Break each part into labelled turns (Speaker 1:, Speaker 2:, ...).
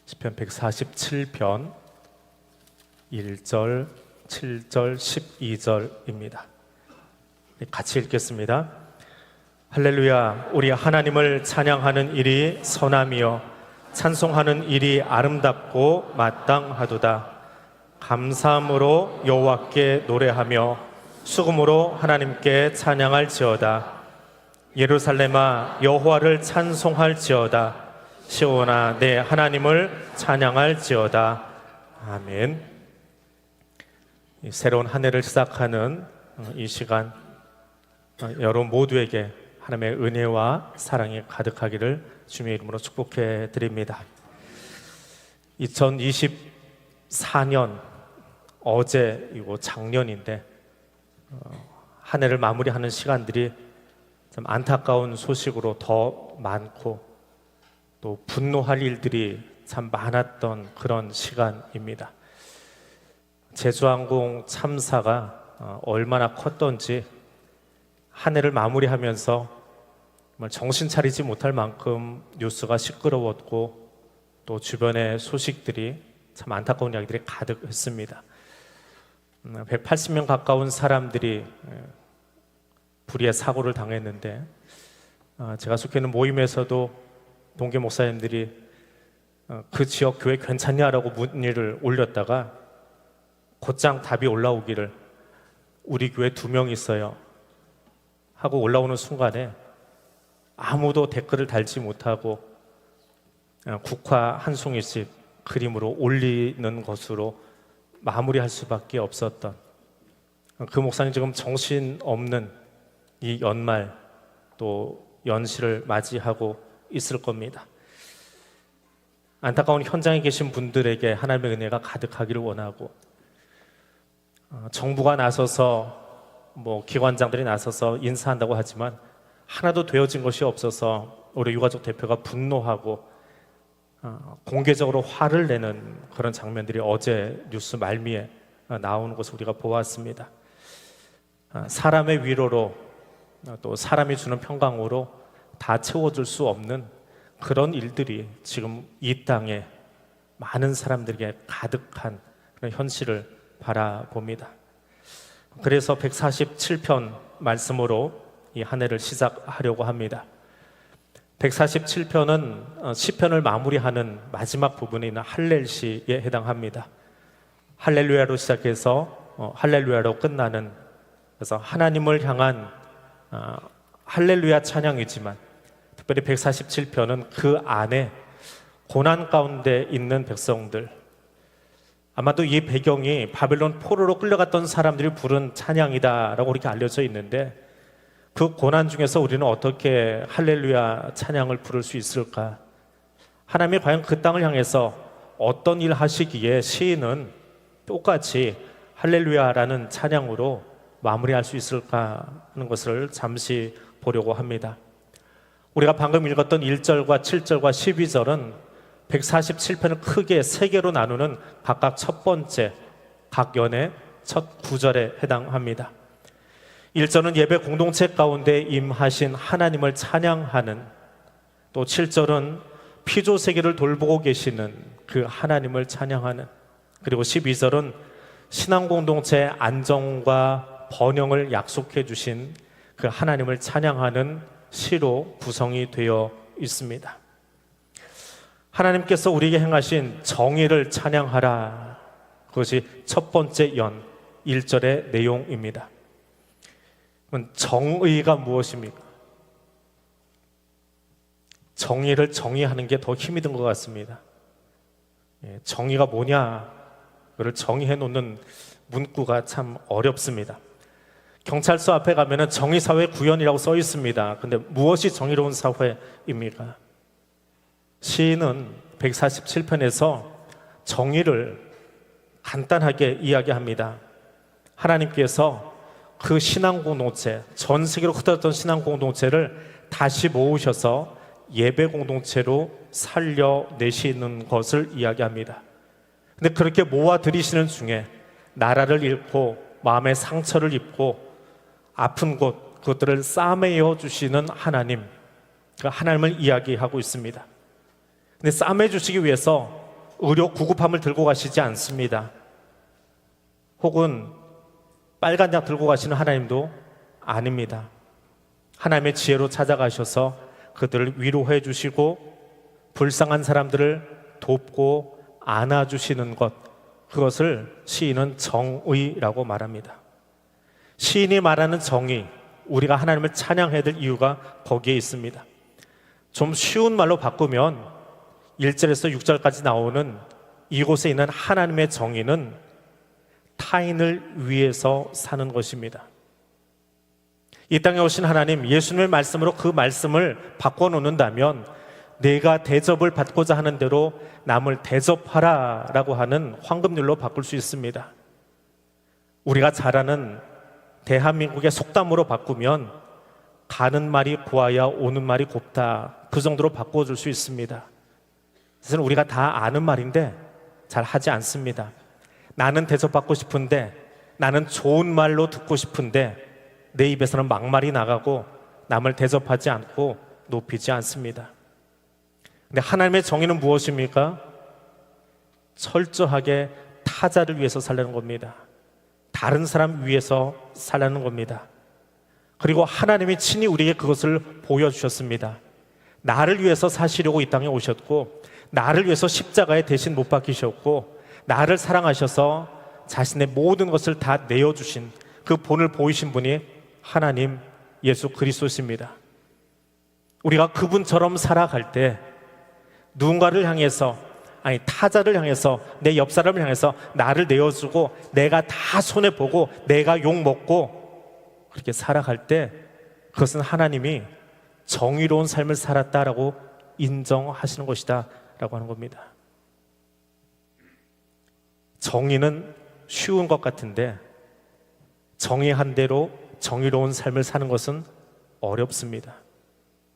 Speaker 1: 시편 147편 1절, 7절, 12절입니다. 같이 읽겠습니다. 할렐루야. 우리 하나님을 찬양하는 일이 선함이요 찬송하는 일이 아름답고 마땅하도다. 감사함으로 여호와께 노래하며 수금으로 하나님께 찬양할지어다. 예루살렘아 여호와를 찬송할지어다. 시온아 내 하나님을 찬양할지어다. 아멘. 새로운 한 해를 시작하는 이 시간, 여러분 모두에게 하나님의 은혜와 사랑이 가득하기를 주님의 이름으로 축복해 드립니다. 2024년 어제이고 작년인데 한 해를 마무리하는 시간들이 참 안타까운 소식으로 더 많고 또 분노할 일들이 참 많았던 그런 시간입니다. 제주항공 참사가 얼마나 컸던지 한 해를 마무리하면서 정말 정신 차리지 못할 만큼 뉴스가 시끄러웠고 또 주변의 소식들이 참 안타까운 이야기들이 가득했습니다. 180명 가까운 사람들이 불의의 사고를 당했는데 제가 속해 있는 모임에서도 동계 목사님들이 그 지역 교회 괜찮냐라고 문의를 올렸다가 곧장 답이 올라오기를 우리 교회 2명 있어요 하고 올라오는 순간에 아무도 댓글을 달지 못하고 국화 한 송이씩 그림으로 올리는 것으로 마무리할 수밖에 없었던 그 목사님 지금 정신없는 이 연말 또 연시를 맞이하고 있을 겁니다. 안타까운 현장에 계신 분들에게 하나님의 은혜가 가득하기를 원하고 정부가 나서서 기관장들이 나서서 인사한다고 하지만 하나도 되어진 것이 없어서 우리 유가족 대표가 분노하고 공개적으로 화를 내는 그런 장면들이 어제 뉴스 말미에 나오는 것을 우리가 보았습니다. 사람의 위로로 또 사람이 주는 평강으로 다 채워줄 수 없는 그런 일들이 지금 이 땅에 많은 사람들에게 가득한 그런 현실을 바라봅니다. 그래서 147편 말씀으로 이 한 해를 시작하려고 합니다. 147편은 시편을 마무리하는 마지막 부분에 있는 할렐시에 해당합니다. 할렐루야로 시작해서 할렐루야로 끝나는, 그래서 하나님을 향한 할렐루야 찬양이지만 특별히 147편은 그 안에 고난 가운데 있는 백성들, 아마도 이 배경이 바벨론 포로로 끌려갔던 사람들이 부른 찬양이다라고 그렇게 알려져 있는데 그 고난 중에서 우리는 어떻게 할렐루야 찬양을 부를 수 있을까? 하나님이 과연 그 땅을 향해서 어떤 일 하시기에 시인은 똑같이 할렐루야라는 찬양으로 마무리할 수 있을까 하는 것을 잠시 보려고 합니다. 우리가 방금 읽었던 1절과 7절과 12절은 147편을 크게 3개로 나누는 각각 첫 번째 각 연의 첫 구절에 해당합니다. 1절은 예배 공동체 가운데 임하신 하나님을 찬양하는, 또 7절은 피조 세계를 돌보고 계시는 그 하나님을 찬양하는, 그리고 12절은 신앙 공동체의 안정과 번영을 약속해 주신 그 하나님을 찬양하는 시로 구성이 되어 있습니다. 하나님께서 우리에게 행하신 정의를 찬양하라, 그것이 첫 번째 연 1절의 내용입니다. 정의가 무엇입니까? 정의를 정의하는 게 더 힘이 든 것 같습니다. 정의가 뭐냐, 그걸 정의해 놓는 문구가 참 어렵습니다. 경찰서 앞에 가면은 정의사회 구현이라고 써 있습니다. 근데 무엇이 정의로운 사회입니까? 시인은 147편에서 정의를 간단하게 이야기합니다. 하나님께서 그 신앙 공동체, 전 세계로 흩어졌던 신앙 공동체를 다시 모으셔서 예배 공동체로 살려내시는 것을 이야기합니다. 근데 그렇게 모아들이시는 중에 나라를 잃고 마음의 상처를 입고 아픈 곳, 그것들을 싸매어 주시는 하나님, 그 하나님을 이야기하고 있습니다. 근데 싸매 주시기 위해서 의료 구급함을 들고 가시지 않습니다. 혹은 빨간 약 들고 가시는 하나님도 아닙니다. 하나님의 지혜로 찾아가셔서 그들을 위로해 주시고 불쌍한 사람들을 돕고 안아주시는 것, 그것을 시인은 정의라고 말합니다. 시인이 말하는 정의, 우리가 하나님을 찬양해야 될 이유가 거기에 있습니다. 좀 쉬운 말로 바꾸면 1절에서 6절까지 나오는 이곳에 있는 하나님의 정의는 타인을 위해서 사는 것입니다. 이 땅에 오신 하나님, 예수님의 말씀으로 그 말씀을 바꿔놓는다면 내가 대접을 받고자 하는 대로 남을 대접하라 라고 하는 황금률로 바꿀 수 있습니다. 우리가 잘 아는 대한민국의 속담으로 바꾸면 가는 말이 고와야 오는 말이 곱다, 그 정도로 바꿔줄 수 있습니다. 그래서 우리가 다 아는 말인데 잘 하지 않습니다. 나는 대접받고 싶은데, 나는 좋은 말로 듣고 싶은데 내 입에서는 막말이 나가고 남을 대접하지 않고 높이지 않습니다. 근데 하나님의 정의는 무엇입니까? 철저하게 타자를 위해서 살라는 겁니다. 다른 사람 위해서 살라는 겁니다. 그리고 하나님이 친히 우리에게 그것을 보여주셨습니다. 나를 위해서 사시려고 이 땅에 오셨고, 나를 위해서 십자가에 대신 못 박히셨고, 나를 사랑하셔서 자신의 모든 것을 다 내어주신 그 본을 보이신 분이 하나님 예수 그리스도십니다. 우리가 그분처럼 살아갈 때 누군가를 향해서, 아니 타자를 향해서, 내 옆 사람을 향해서 나를 내어주고 내가 다 손해보고 내가 욕먹고 그렇게 살아갈 때 그것은 하나님이 정의로운 삶을 살았다라고 인정하시는 것이다 라고 하는 겁니다. 정의는 쉬운 것 같은데 정의한 대로 정의로운 삶을 사는 것은 어렵습니다.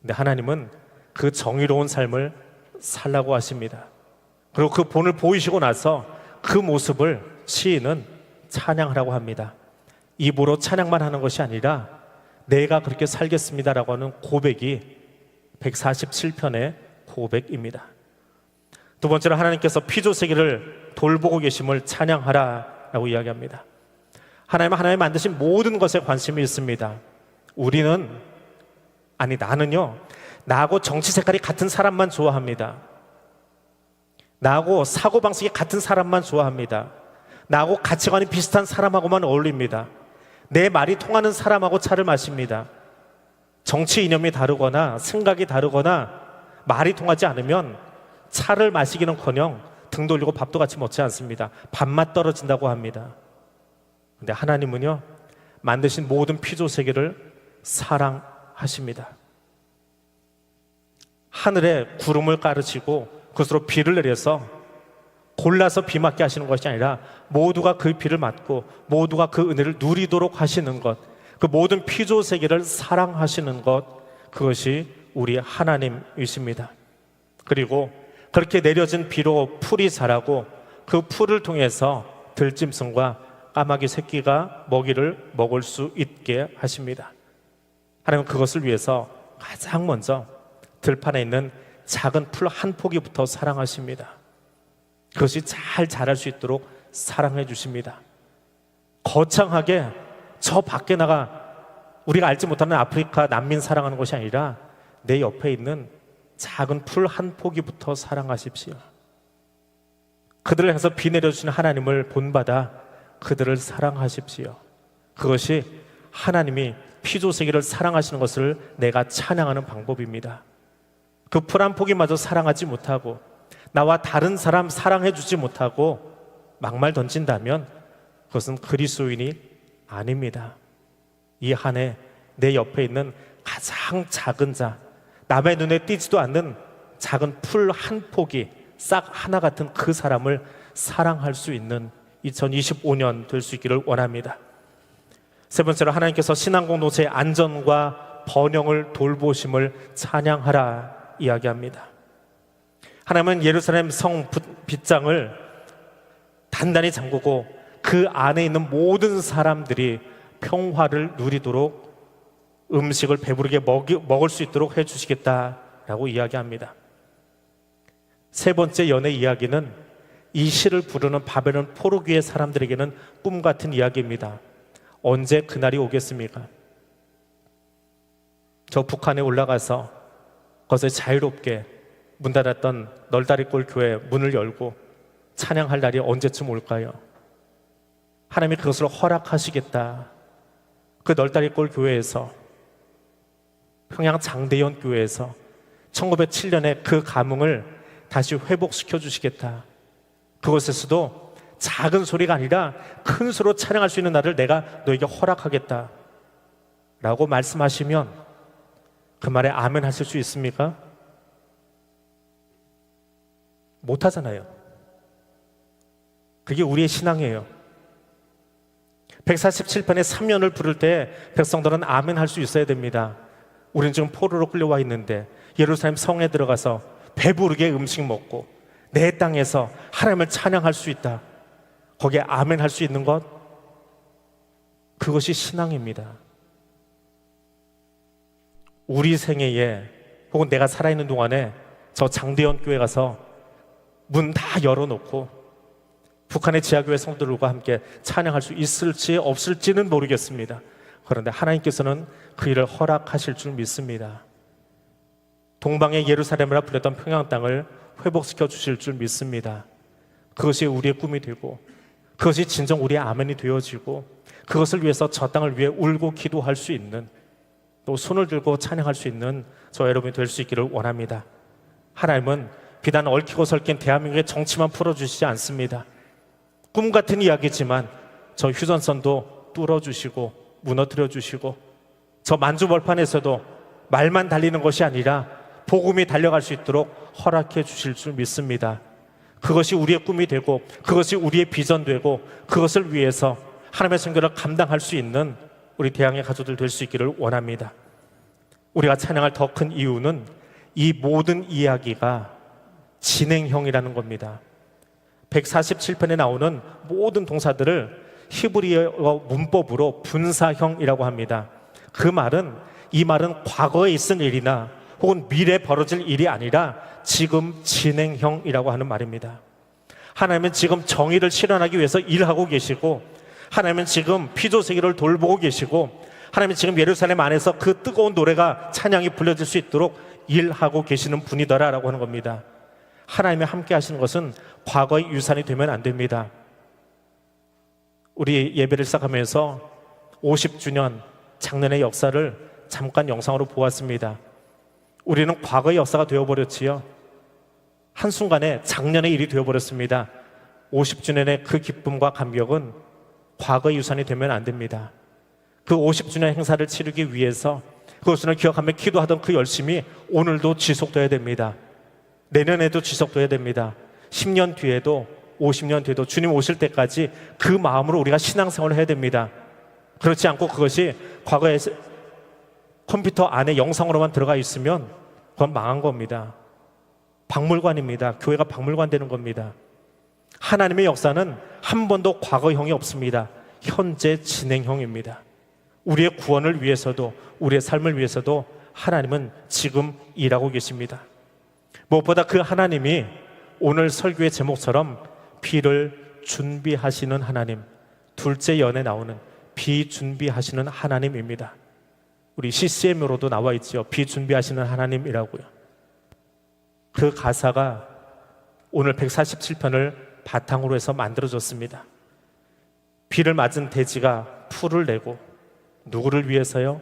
Speaker 1: 근데 하나님은 그 정의로운 삶을 살라고 하십니다. 그리고 그 본을 보이시고 나서 그 모습을 시인은 찬양하라고 합니다. 입으로 찬양만 하는 것이 아니라 내가 그렇게 살겠습니다라고 하는 고백이 147편의 고백입니다. 두 번째로 하나님께서 피조세계를 돌보고 계심을 찬양하라라고 이야기합니다. 하나님은 하나님 만드신 모든 것에 관심이 있습니다. 나는요, 나하고 정치 색깔이 같은 사람만 좋아합니다. 나하고 사고방식이 같은 사람만 좋아합니다. 나하고 가치관이 비슷한 사람하고만 어울립니다. 내 말이 통하는 사람하고 차를 마십니다. 정치 이념이 다르거나 생각이 다르거나 말이 통하지 않으면 차를 마시기는커녕 등 돌리고 밥도 같이 먹지 않습니다. 밥맛 떨어진다고 합니다. 근데 하나님은요, 만드신 모든 피조세계를 사랑하십니다. 하늘에 구름을 가르치고 그것으로 비를 내려서 골라서 비 맞게 하시는 것이 아니라 모두가 그 비를 맞고 모두가 그 은혜를 누리도록 하시는 것, 그 모든 피조세계를 사랑하시는 것, 그것이 우리 하나님이십니다. 그리고 그렇게 내려진 비로 풀이 자라고 그 풀을 통해서 들짐승과 까마귀 새끼가 먹이를 먹을 수 있게 하십니다. 하나님은 그것을 위해서 가장 먼저 들판에 있는 작은 풀 한 포기부터 사랑하십니다. 그것이 잘 자랄 수 있도록 사랑해 주십니다. 거창하게 저 밖에 나가 우리가 알지 못하는 아프리카 난민 사랑하는 것이 아니라 내 옆에 있는 작은 풀 한 포기부터 사랑하십시오. 그들을 향해서 비 내려주시는 하나님을 본받아 그들을 사랑하십시오. 그것이 하나님이 피조세계를 사랑하시는 것을 내가 찬양하는 방법입니다. 그 풀 한 포기마저 사랑하지 못하고 나와 다른 사람 사랑해 주지 못하고 막말 던진다면 그것은 그리스도인이 아닙니다. 이 한 해 내 옆에 있는 가장 작은 자, 남의 눈에 띄지도 않는 작은 풀 한 포기, 싹 하나 같은 그 사람을 사랑할 수 있는 2025년 될 수 있기를 원합니다. 세 번째로 하나님께서 신앙 공동체의 안전과 번영을 돌보심을 찬양하라 이야기합니다. 하나님은 예루살렘 성 빗장을 단단히 잠그고 그 안에 있는 모든 사람들이 평화를 누리도록 음식을 배부르게 먹을 수 있도록 해주시겠다라고 이야기합니다. 세 번째 연애 이야기는 이 시를 부르는 바벨론 포로기의 사람들에게는 꿈 같은 이야기입니다. 언제 그날이 오겠습니까? 저 북한에 올라가서 거기서 자유롭게 문 닫았던 널다리골 교회 문을 열고 찬양할 날이 언제쯤 올까요? 하나님이 그것을 허락하시겠다. 그 널다리골 교회에서, 평양 장대현 교회에서 1907년에 그 감흥을 다시 회복시켜 주시겠다. 그곳에서도 작은 소리가 아니라 큰 소리로 찬양할 수 있는 날을 내가 너에게 허락하겠다 라고 말씀하시면 그 말에 아멘 하실 수 있습니까? 못하잖아요. 그게 우리의 신앙이에요. 147편의 3년을 부를 때 백성들은 아멘 할 수 있어야 됩니다. 우리는 지금 포로로 끌려와 있는데 예루살렘 성에 들어가서 배부르게 음식 먹고 내 땅에서 하나님을 찬양할 수 있다. 거기에 아멘 할 수 있는 것, 그것이 신앙입니다. 우리 생애에 혹은 내가 살아있는 동안에 저 장대현 교회 가서 문 다 열어놓고 북한의 지하교회 성도들과 함께 찬양할 수 있을지 없을지는 모르겠습니다. 그런데 하나님께서는 그 일을 허락하실 줄 믿습니다. 동방의 예루살렘이라 불렸던 평양 땅을 회복시켜 주실 줄 믿습니다. 그것이 우리의 꿈이 되고 그것이 진정 우리의 아멘이 되어지고 그것을 위해서 저 땅을 위해 울고 기도할 수 있는, 또 손을 들고 찬양할 수 있는 저 여러분이 될 수 있기를 원합니다. 하나님은 비단 얽히고 설킨 대한민국의 정치만 풀어주시지 않습니다. 꿈 같은 이야기지만 저 휴전선도 뚫어주시고 무너뜨려 주시고 저 만주벌판에서도 말만 달리는 것이 아니라 복음이 달려갈 수 있도록 허락해 주실 줄 믿습니다. 그것이 우리의 꿈이 되고 그것이 우리의 비전 되고 그것을 위해서 하나님의 선교를 감당할 수 있는 우리 대양의 가족들 될 수 있기를 원합니다. 우리가 찬양할 더 큰 이유는 이 모든 이야기가 진행형이라는 겁니다. 147편에 나오는 모든 동사들을 히브리어 문법으로 분사형이라고 합니다. 그 말은, 이 말은 과거에 있은 일이나 혹은 미래에 벌어질 일이 아니라 지금 진행형이라고 하는 말입니다. 하나님은 지금 정의를 실현하기 위해서 일하고 계시고, 하나님은 지금 피조세계를 돌보고 계시고, 하나님은 지금 예루살렘 안에서 그 뜨거운 노래가, 찬양이 불려질 수 있도록 일하고 계시는 분이더라라고 하는 겁니다. 하나님이 함께 하시는 것은 과거의 유산이 되면 안 됩니다. 우리 예배를 시작하면서 50주년 작년의 역사를 잠깐 영상으로 보았습니다. 우리는 과거의 역사가 되어버렸지요. 한순간에 작년의 일이 되어버렸습니다. 50주년의 그 기쁨과 감격은 과거의 유산이 되면 안 됩니다. 그 50주년 행사를 치르기 위해서 그것을 기억하며 기도하던 그 열심이 오늘도 지속돼야 됩니다. 내년에도 지속돼야 됩니다. 10년 뒤에도 50년 뒤에도 주님 오실 때까지 그 마음으로 우리가 신앙생활을 해야 됩니다. 그렇지 않고 그것이 과거에 컴퓨터 안에 영상으로만 들어가 있으면 그건 망한 겁니다. 박물관입니다. 교회가 박물관 되는 겁니다. 하나님의 역사는 한 번도 과거형이 없습니다. 현재 진행형입니다. 우리의 구원을 위해서도 우리의 삶을 위해서도 하나님은 지금 일하고 계십니다. 무엇보다 그 하나님이 오늘 설교의 제목처럼 비를 준비하시는 하나님, 둘째 연에 나오는 비 준비하시는 하나님입니다. 우리 CCM으로도 나와 있죠. 비 준비하시는 하나님이라고요. 그 가사가 오늘 147편을 바탕으로 해서 만들어졌습니다. 비를 맞은 돼지가 풀을 내고 누구를 위해서요?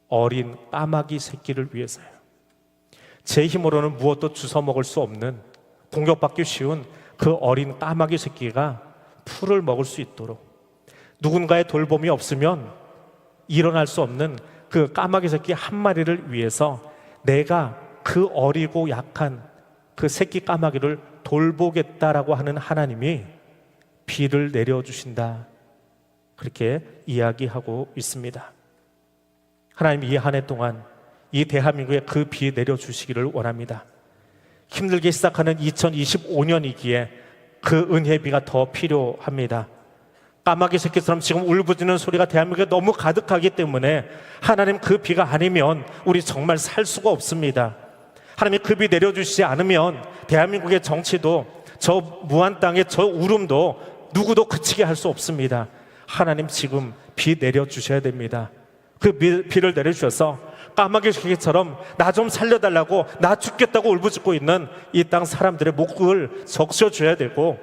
Speaker 1: 어린 까마귀 새끼를 위해서요. 제 힘으로는 무엇도 주워 먹을 수 없는, 공격받기 쉬운 그 어린 까마귀 새끼가 풀을 먹을 수 있도록, 누군가의 돌봄이 없으면 일어날 수 없는 그 까마귀 새끼 한 마리를 위해서 내가 그 어리고 약한 그 새끼 까마귀를 돌보겠다라고 하는 하나님이 비를 내려주신다, 그렇게 이야기하고 있습니다. 하나님, 이 한 해 동안 이 대한민국에 그 비 내려주시기를 원합니다. 힘들게 시작하는 2025년이기에 그 은혜의 비가 더 필요합니다. 까마귀 새끼처럼 지금 울부짖는 소리가 대한민국에 너무 가득하기 때문에 하나님, 그 비가 아니면 우리 정말 살 수가 없습니다. 하나님, 그 비 내려주시지 않으면 대한민국의 정치도 저 무한 땅의 저 울음도 누구도 그치게 할 수 없습니다. 하나님 지금 비 내려주셔야 됩니다. 그 비를 내려주셔서 까마귀 새끼처럼 나 좀 살려달라고, 나 죽겠다고 울부짖고 있는 이 땅 사람들의 목을 적셔줘야 되고,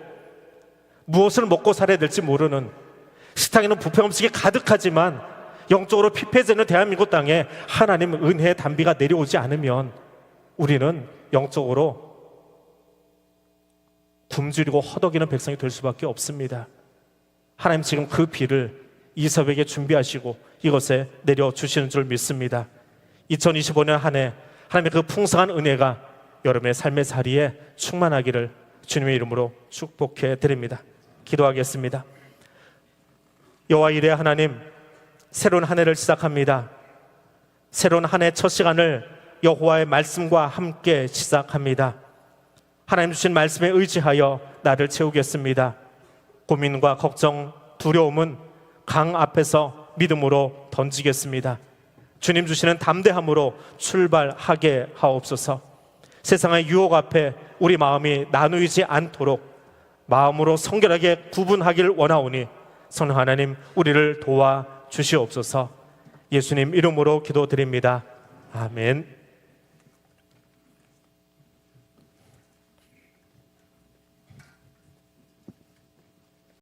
Speaker 1: 무엇을 먹고 살아야 될지 모르는, 식탁에는 부패 음식이 가득하지만 영적으로 피폐해지는 대한민국 땅에 하나님 은혜의 단비가 내려오지 않으면 우리는 영적으로 굶주리고 허덕이는 백성이 될 수밖에 없습니다. 하나님 지금 그 비를 이섭에게 준비하시고 이것에 내려주시는 줄 믿습니다. 2025년 한 해 하나님의 그 풍성한 은혜가 여러분의 삶의 자리에 충만하기를 주님의 이름으로 축복해 드립니다. 기도하겠습니다. 여호와 이레 하나님, 새로운 한 해를 시작합니다. 새로운 한 해 첫 시간을 여호와의 말씀과 함께 시작합니다. 하나님 주신 말씀에 의지하여 나를 채우겠습니다. 고민과 걱정, 두려움은 강 앞에서 믿음으로 던지겠습니다. 주님 주시는 담대함으로 출발하게 하옵소서. 세상의 유혹 앞에 우리 마음이 나누이지 않도록 마음으로 성결하게 구분하기를 원하오니 성령 하나님 우리를 도와 주시옵소서. 예수님 이름으로 기도드립니다. 아멘.